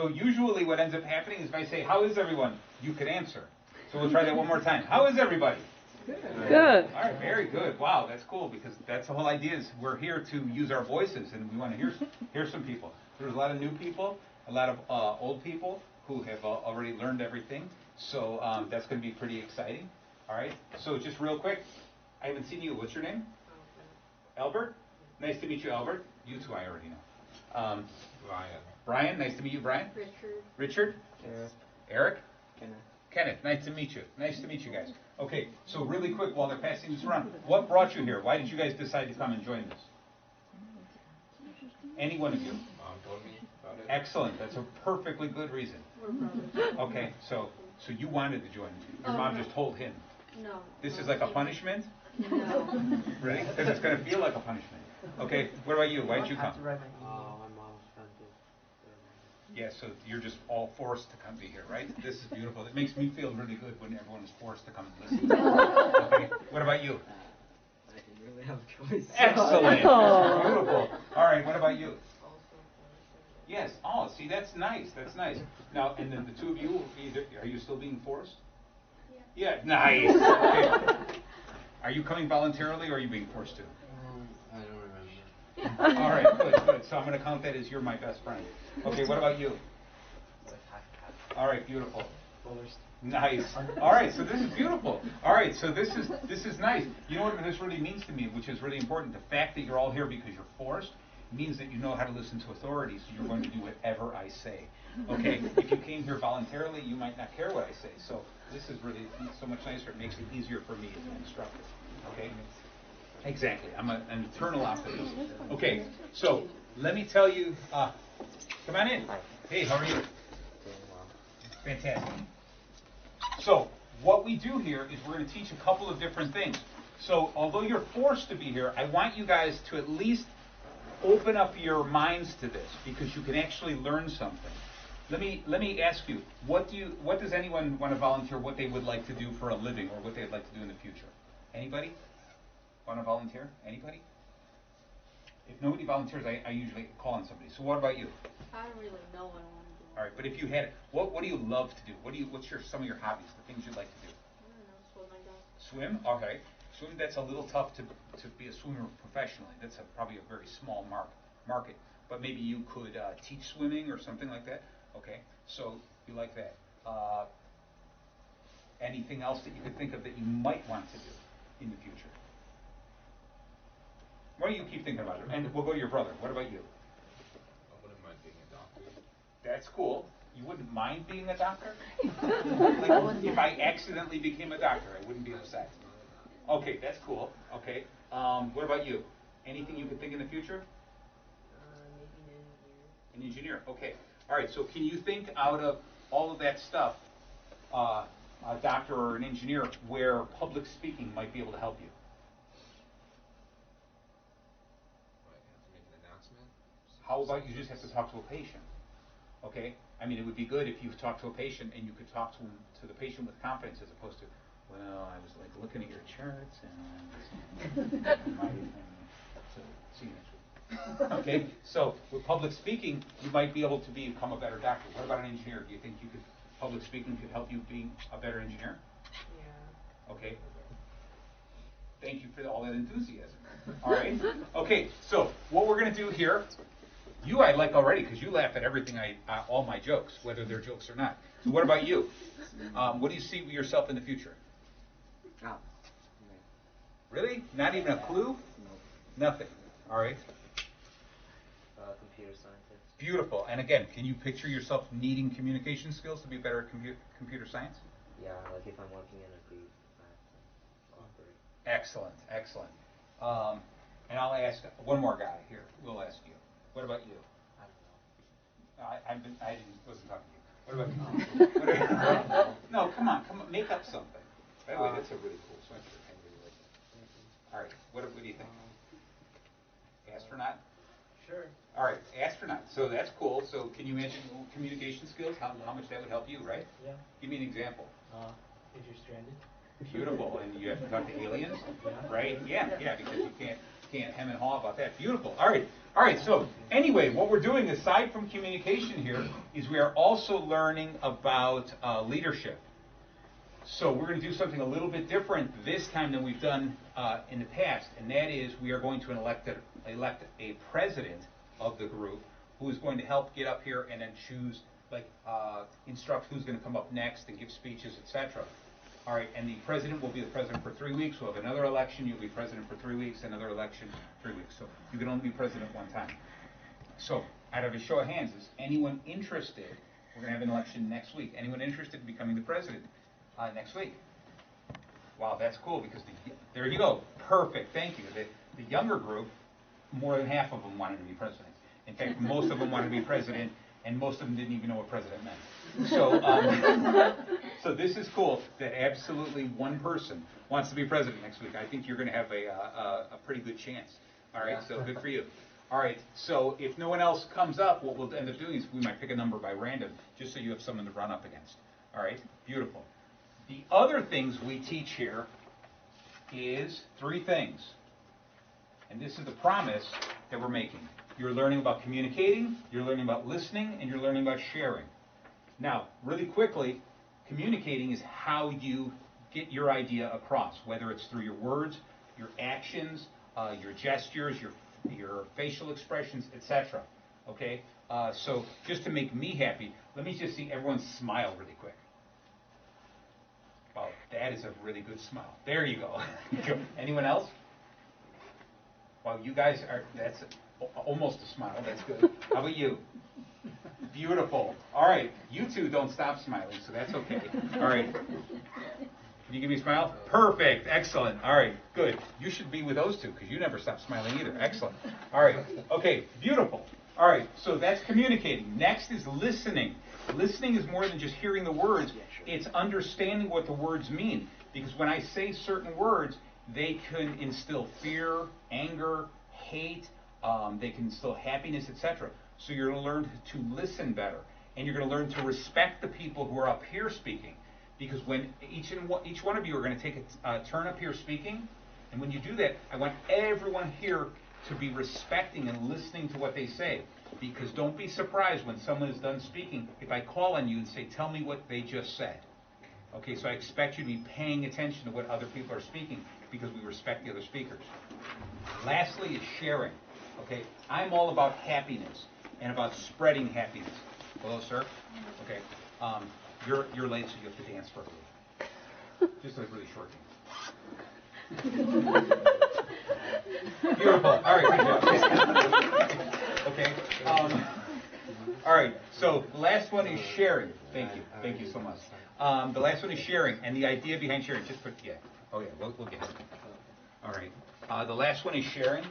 So usually what ends up happening is if I say, how is everyone? You can answer. So we'll try that one more time. How is everybody? Good. All right, very good. Wow, that's cool because that's the whole idea is we're here to use our voices and we want to hear some people. There's a lot of new people, a lot of old people who have already learned everything. So that's going to be pretty exciting. All right, so just real quick, I haven't seen you. What's your name? Albert? Nice to meet you, Albert. You two I already know. Brian, nice to meet you, Brian. Richard? Eric? Kenneth, nice to meet you. Nice to meet you guys. Okay, so really quick while they're passing this around, what brought you here? Why did you guys decide to come and join this? Any one of you? Mom told me about it. Excellent, that's a perfectly good reason. Okay, so you wanted to join. Your mom just told him. No. This is like a punishment? No. Really? Because it's going to feel like a punishment. Okay, what about you? Why did you come? My mom's friend did. Yeah, so you're just all forced to come be here, right? This is beautiful. It makes me feel really good when everyone is forced to come and listen. Okay, what about you? I didn't really have a choice. Excellent. Oh. Beautiful. All right, what about you? Yes. Oh, see, that's nice. That's nice. Now, and then the two of you, are you still being forced? Yeah. Nice. Okay. Are you coming voluntarily or are you being forced to? I don't remember. All right, good, good. So I'm going to count that as you're my best friend. Okay, what about you? All right, beautiful. Nice. All right, so this is beautiful. All right, so this is nice. You know what this really means to me, which is really important. The fact that you're all here because you're forced means that you know how to listen to authority, so you're going to do whatever I say. Okay? If you came here voluntarily, you might not care what I say. So this is really so much nicer. It makes it easier for me as an instructor. Okay? Exactly. I'm an eternal optimist. Okay, so let me tell you. Come on in. Hey, how are you? Fantastic. So what we do here is we're going to teach a couple of different things. So although you're forced to be here, I want you guys to at least open up your minds to this because you can actually learn something. Let me ask you, what does anyone want to volunteer what they would like to do for a living or what they'd like to do in the future? Anybody want to volunteer? Anybody? If nobody volunteers, I usually call on somebody. So what about you? I don't really know what I want to do. All right, but if you had, what do you love to do? What's some of your hobbies, the things you'd like to do? I don't know, swim, I guess. Swim? Okay. Swim, that's a little tough to be a swimmer professionally. That's probably a very small market. But maybe you could teach swimming or something like that? Okay, so you like that. Anything else that you could think of that you might want to do in the future? Why don't you keep thinking about it? And we'll go to your brother. What about you? I wouldn't mind being a doctor. That's cool. You wouldn't mind being a doctor? Like, if I accidentally became a doctor, I wouldn't be upset. Okay, that's cool. Okay. What about you? Anything you could think in the future? Maybe An engineer. Okay. All right. So can you think out of all of that stuff, a doctor or an engineer, where public speaking might be able to help you? Might have to make an announcement. How about you just have to talk to a patient? Okay? I mean, it would be good if you talked to a patient and you could talk to the patient with confidence as opposed to, well, I was like looking at your charts and so see you next week. Okay? So with public speaking, you might be able to become a better doctor. What about an engineer? Do you think public speaking could help you be a better engineer? Yeah. Okay. Thank you for all that enthusiasm. All right? Okay, so what we're going to do here, you I like already because you laugh at everything all my jokes, whether they're jokes or not. So what about you? What do you see yourself in the future? Oh. Really? Not even a clue? Nothing. All right. Computer scientist. Beautiful. And again, can you picture yourself needing communication skills to be better at computer science? Yeah, like if I'm working in a group, I have to cooperate. Excellent, excellent. And I'll ask one more guy here. We'll ask you. What about you? I don't know. I wasn't talking to you. What about you? No, come on, make up something. By the way, that's a really cool sweatshirt. I really like it. All right, what do you think? Astronaut? Sure. All right, astronaut. So that's cool. So can you mention communication skills? How much that would help you, right? Yeah. Give me an example. If you're stranded. Beautiful, and you have to talk to aliens, right? Yeah, because you can't. can't hem and haw about that. Beautiful. All right. So anyway, what we're doing aside from communication here is we are also learning about leadership. So we're going to do something a little bit different this time than we've done in the past, and that is we are going to elect a president of the group who is going to help get up here and then choose, instruct who's going to come up next and give speeches, etc. All right, and the president will be the president for 3 weeks. We'll have another election. You'll be president for 3 weeks. Another election, 3 weeks. So you can only be president one time. So out of a show of hands, is anyone interested? We're going to have an election next week. Anyone interested in becoming the president next week? Wow, that's cool because there you go. Perfect. Thank you. The younger group, more than half of them wanted to be president. In fact, most of them wanted to be president, and most of them didn't even know what president meant. So, so this is cool that absolutely one person wants to be president next week. I think you're going to have a pretty good chance. All right, so good for you. All right, so if no one else comes up, what we'll end up doing is we might pick a number by random, just so you have someone to run up against. All right, beautiful. The other things we teach here is 3 things. And this is the promise that we're making. You're learning about communicating, you're learning about listening, and you're learning about sharing. Now, really quickly, communicating is how you get your idea across, whether it's through your words, your actions, your gestures, your facial expressions, etc. Okay? So just to make me happy, let me just see everyone smile really quick. Wow, that is a really good smile. There you go. Anyone else? Well, you guys are, that's almost a smile. That's good. How about you? Beautiful. All right. You two don't stop smiling, so that's okay. All right. Can you give me a smile? Perfect. Excellent. All right. Good. You should be with those two because you never stop smiling either. Excellent. All right. Okay. Beautiful. All right. So that's communicating. Next is listening. Listening is more than just hearing the words. It's understanding what the words mean. Because when I say certain words, they can instill fear, anger, hate. They can instill happiness, etc. So you're going to learn to listen better. And you're going to learn to respect the people who are up here speaking. Because when each one of you are going to take a turn up here speaking, and when you do that, I want everyone here to be respecting and listening to what they say. Because don't be surprised when someone is done speaking if I call on you and say, tell me what they just said. Okay, so I expect you to be paying attention to what other people are speaking because we respect the other speakers. Lastly is sharing. Okay, I'm all about happiness and about spreading happiness. Hello, sir. Okay, you're late, so you have to dance for me. Just a really short dance. Beautiful. All right, good job. Okay. All right. So the last one is sharing. Thank you. Thank you so much. The last one is sharing, and the idea behind sharing. Just put we'll get it. All right. The last one is sharing. If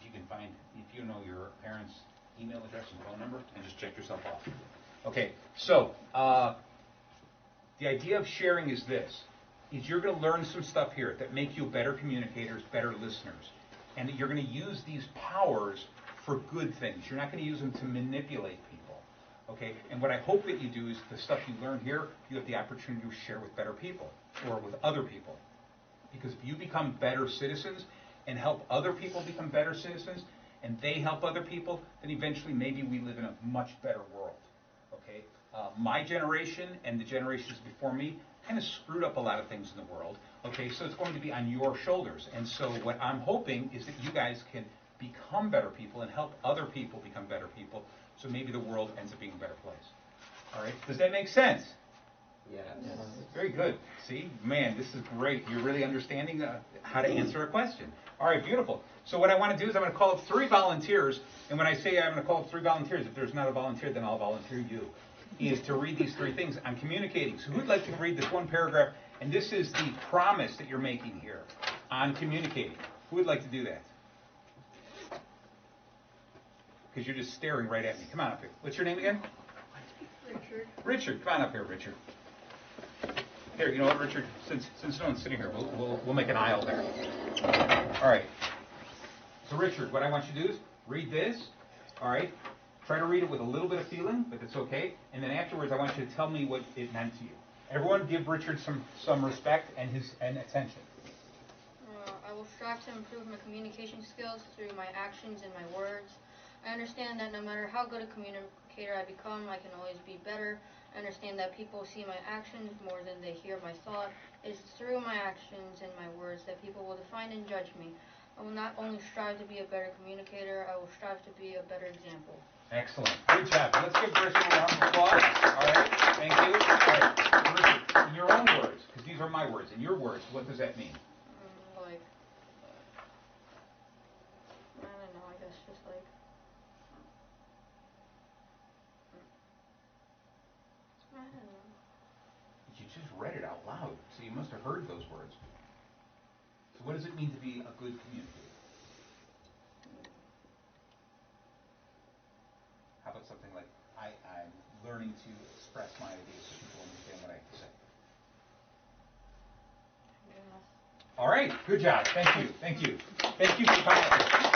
you can find, if you know your parents' email address and phone number, and just check yourself off. Okay. So the idea of sharing is this: is you're going to learn some stuff here that make you better communicators, better listeners, and that you're going to use these powers for good things. You're not going to use them to manipulate people. Okay? And what I hope that you do is the stuff you learn here, you have the opportunity to share with better people or with other people. Because if you become better citizens and help other people become better citizens, and they help other people, then eventually maybe we live in a much better world. Okay? My generation and the generations before me kind of screwed up a lot of things in the world. Okay, so it's going to be on your shoulders. And so what I'm hoping is that you guys can become better people and help other people become better people, so maybe the world ends up being a better place. All right, does that make sense? Yes. Very good. See, man, this is great. You're really understanding how to answer a question. All right, beautiful. So what I want to do is I'm going to call up 3 volunteers, and when I say I'm going to call up 3 volunteers, if there's not a volunteer, then I'll volunteer you, is to read these 3 things on communicating. So who'd like to read this one paragraph? And this is the promise that you're making here on communicating. Who would like to do that? Because you're just staring right at me. Come on up here. What's your name again? Richard. Richard. Come on up here, Richard. Here, you know what, Richard? Since no one's sitting here, we'll make an aisle there. All right. So, Richard, what I want you to do is read this. All right. Try to read it with a little bit of feeling, but it's okay. And then afterwards, I want you to tell me what it meant to you. Everyone, give Richard some respect and attention. I will strive to improve my communication skills through my actions and my words. I understand that no matter how good a communicator I become, I can always be better. I understand that people see my actions more than they hear my thought. It's through my actions and my words that people will define and judge me. I will not only strive to be a better communicator, I will strive to be a better example. Excellent. Good job. Let's give Bristol a round of applause. All right. Thank you. All right. Bristol, in your own words, because these are my words, in your words, what does that mean? Like, I don't know, I guess just like, I don't know. You just read it out loud, so you must have heard those words. So what does it mean to be a good communicator? How about something like, I'm learning to express my ideas so people understand what I have to say? Yeah. All right, good job. Thank you. Thank you. Thank you for coming.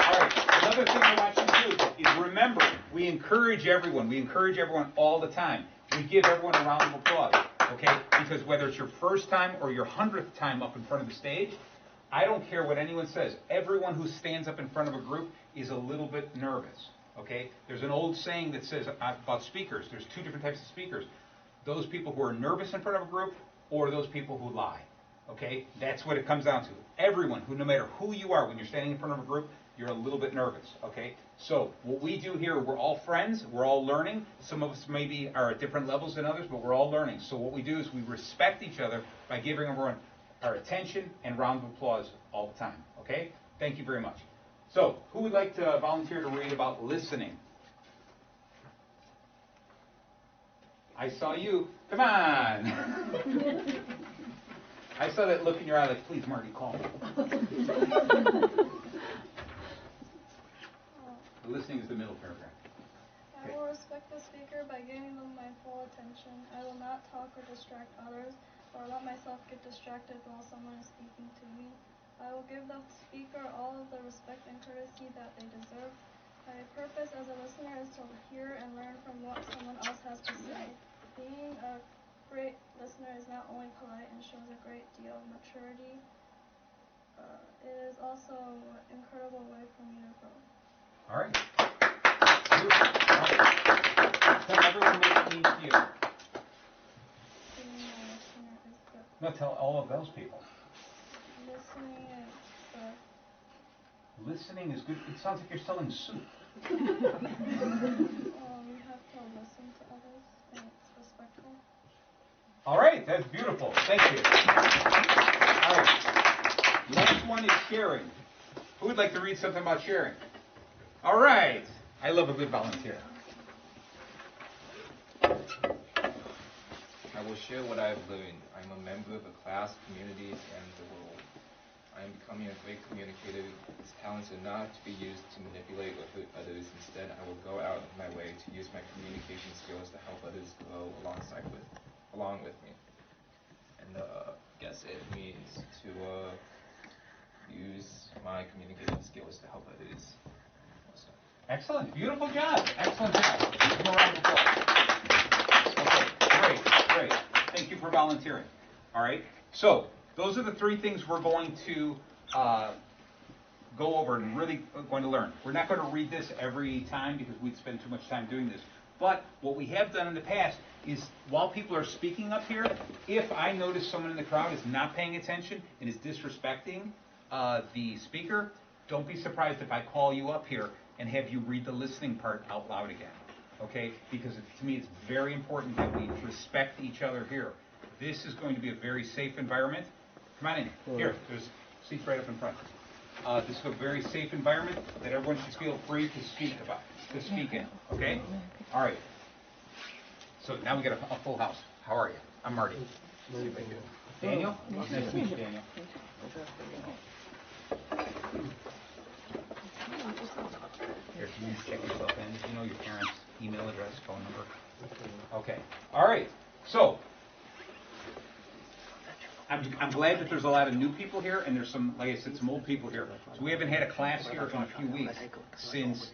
All right, another thing I want you to do is remember, we encourage everyone. We encourage everyone all the time. We give everyone a round of applause, okay? Because whether it's your first time or your 100th time up in front of the stage, I don't care what anyone says. Everyone who stands up in front of a group is a little bit nervous, okay? There's an old saying that says about speakers. There's two different types of speakers. Those people who are nervous in front of a group or those people who lie. Okay, that's what it comes down to. Everyone, who, no matter who you are, when you're standing in front of a group, you're a little bit nervous. Okay, so what we do here, we're all friends, we're all learning. Some of us maybe are at different levels than others, but we're all learning. So what we do is we respect each other by giving everyone our attention and round of applause all the time. Okay, thank you very much. So who would like to volunteer to read about listening? I saw you. Come on. I saw that look in your eye like, please, Marty, call me. Listening is the middle paragraph. I will respect the speaker by giving them my full attention. I will not talk or distract others, or let myself get distracted while someone is speaking to me. I will give the speaker all of the respect and courtesy that they deserve. My purpose as a listener is to hear and learn from what someone else has to say. Being a great listener is not only polite and shows a great deal of maturity, it is also an incredible way for me to grow. All right. Tell everyone what it means to you. Being a listener is good. No, tell all of those people. Listening is good. Listening is good. It sounds like you're selling soup. We have to listen to others, and it's respectful. All right, that's beautiful. Thank you. All right. Next one is sharing. Who would like to read something about sharing? All right. I love a good volunteer. I will share what I have learned. I am a member of a class, community, and the world. I am becoming a great communicator. These talents are not to be used to manipulate or hurt others. Instead, I will go out of my way to use my communication skills to help others grow along with me. And I guess it means to use my communication skills to help others. Also. Excellent. Beautiful job. Excellent job. Give them a round of applause. Okay. Great. Thank you for volunteering. All right. So those are the three things we're going to go over and really going to learn. We're not going to read this every time because we'd spend too much time doing this. But what we have done in the past is while people are speaking up here, if I notice someone in the crowd is not paying attention and is disrespecting the speaker, don't be surprised if I call you up here and have you read the listening part out loud again. Okay? Because to me it's very important that we respect each other here. This is going to be a very safe environment. Come on in. Here, there's seats right up in front. This is a very safe environment that everyone should feel free to speak in. Okay? All right. So now we got a full house. How are you? I'm Marty. Daniel? Nice to meet you, Daniel. Here, can you check yourself in? Do you know your parents' email address, phone number? Okay. All right. So I'm glad that there's a lot of new people here, and there's some, like I said, some old people here. So we haven't had a class here in a few weeks since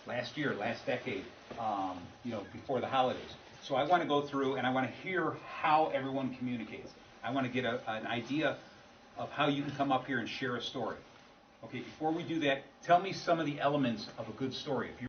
last year, last decade, before the holidays. So I want to go through and I want to hear how everyone communicates. I want to get an idea of how you can come up here and share a story. Okay, before we do that, tell me some of the elements of a good story. If you